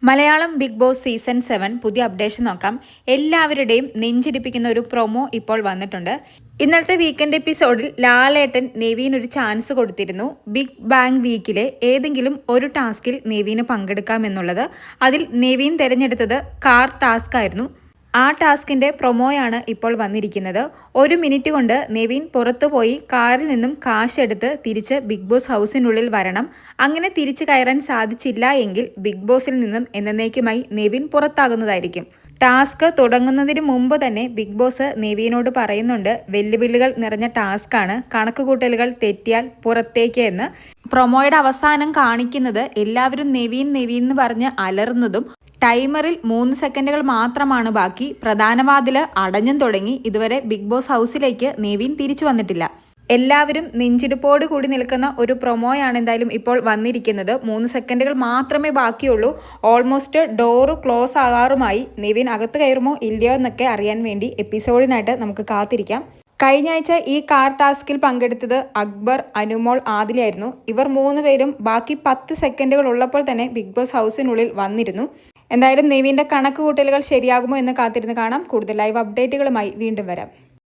Malayalam big boss season 7 പുതിയ updation നോക്കാം. എല്ലാവരുടെയും നെഞ്ചിടിപ്പിക്കുന്ന ഒരു പ്രൊമോ ഇപ്പോൾ വന്നിട്ടുണ്ട്. ഇന്നലത്തെ വീക്കെൻഡ് എപ്പിസോഡിൽ ലാലേട്ടൻ നെവീൻ ഒരു ചാൻസ് കൊടുത്തിരുന്നു. ബിഗ് ബാങ് വീക്കിലെ ഏതെങ്കിലും ഒരു ടാസ്കിൽ നെവീന് പങ്കെടുക്കാമെന്നുള്ളത്. അതിൽ നെവീൻ തിരഞ്ഞെടുത്തത് കാർ ടാസ്ക് ആയിരുന്നു. ആ ടാസ്കിന്റെ പ്രൊമോയാണ് ഇപ്പോൾ വന്നിരിക്കുന്നത്. 1 മിനിറ്റ് കൊണ്ട് നെവീൻ പുറത്തുപോയി കാറിൽ നിന്നും കാശെടുത്ത് തിരിച്ച് ബിഗ് ബോസ് ഹൗസിനുള്ളിൽ വരണം. അങ്ങനെ തിരിച്ചു കയറാൻ സാധിച്ചില്ല എങ്കിൽ ബിഗ് ബോസിൽ നിന്നും എന്നേക്കുമായി നെവീൻ പുറത്താകുന്നതായിരിക്കും. ടാസ്ക് തുടങ്ങുന്നതിന് മുമ്പ് തന്നെ ബിഗ് ബോസ് നെവീനോട് പറയുന്നുണ്ട്, വെല്ലുവിളികൾ നിറഞ്ഞ ടാസ്ക്കാണ്, കണക്കുകൂട്ടലുകൾ തെറ്റിയാൽ പുറത്തേക്ക് എന്ന്. പ്രൊമോയുടെ അവസാനം കാണിക്കുന്നത് എല്ലാവരും നെവീൻ നെവീൻ എന്ന് പറഞ്ഞ് അലറുന്നതും ടൈമറിൽ 3 സെക്കൻഡുകൾ മാത്രമാണ് ബാക്കി. പ്രധാന വാതില് അടഞ്ഞും തുടങ്ങി. ഇതുവരെ ബിഗ് ബോസ് ഹൗസിലേക്ക് നെവീൻ തിരിച്ചു വന്നിട്ടില്ല. എല്ലാവരും നെഞ്ചിടിപ്പോട് കൂടി നിൽക്കുന്ന ഒരു പ്രൊമോയാണ് എന്തായാലും ഇപ്പോൾ വന്നിരിക്കുന്നത്. 3 സെക്കൻഡുകൾ മാത്രമേ ബാക്കിയുള്ളൂ. ഓൾമോസ്റ്റ് ഡോറ് ക്ലോസ് ആകാറുമായി. നെവീൻ അകത്ത് കയറുമോ ഇല്ലയോ എന്നൊക്കെ അറിയാൻ വേണ്ടി എപ്പിസോഡിനായിട്ട് നമുക്ക് കാത്തിരിക്കാം. കഴിഞ്ഞ ആഴ്ച ഈ കാർ ടാസ്കിൽ പങ്കെടുത്തത് അക്ബർ, അനുമോൾ, ആദിലയായിരുന്നു. ഇവർ 3 പേരും ബാക്കി 10 സെക്കൻഡുകൾ ഉള്ളപ്പോൾ തന്നെ ബിഗ് ബോസ് ഹൗസിനുള്ളിൽ വന്നിരുന്നു. എന്തായാലും നെവീൻ്റെ കണക്ക് കൂട്ടലുകൾ ശരിയാകുമോ എന്ന് കാത്തിരുന്ന് കാണാം. കൂടുതൽ ലൈവ് അപ്ഡേറ്റുകളുമായി വീണ്ടും വരാം.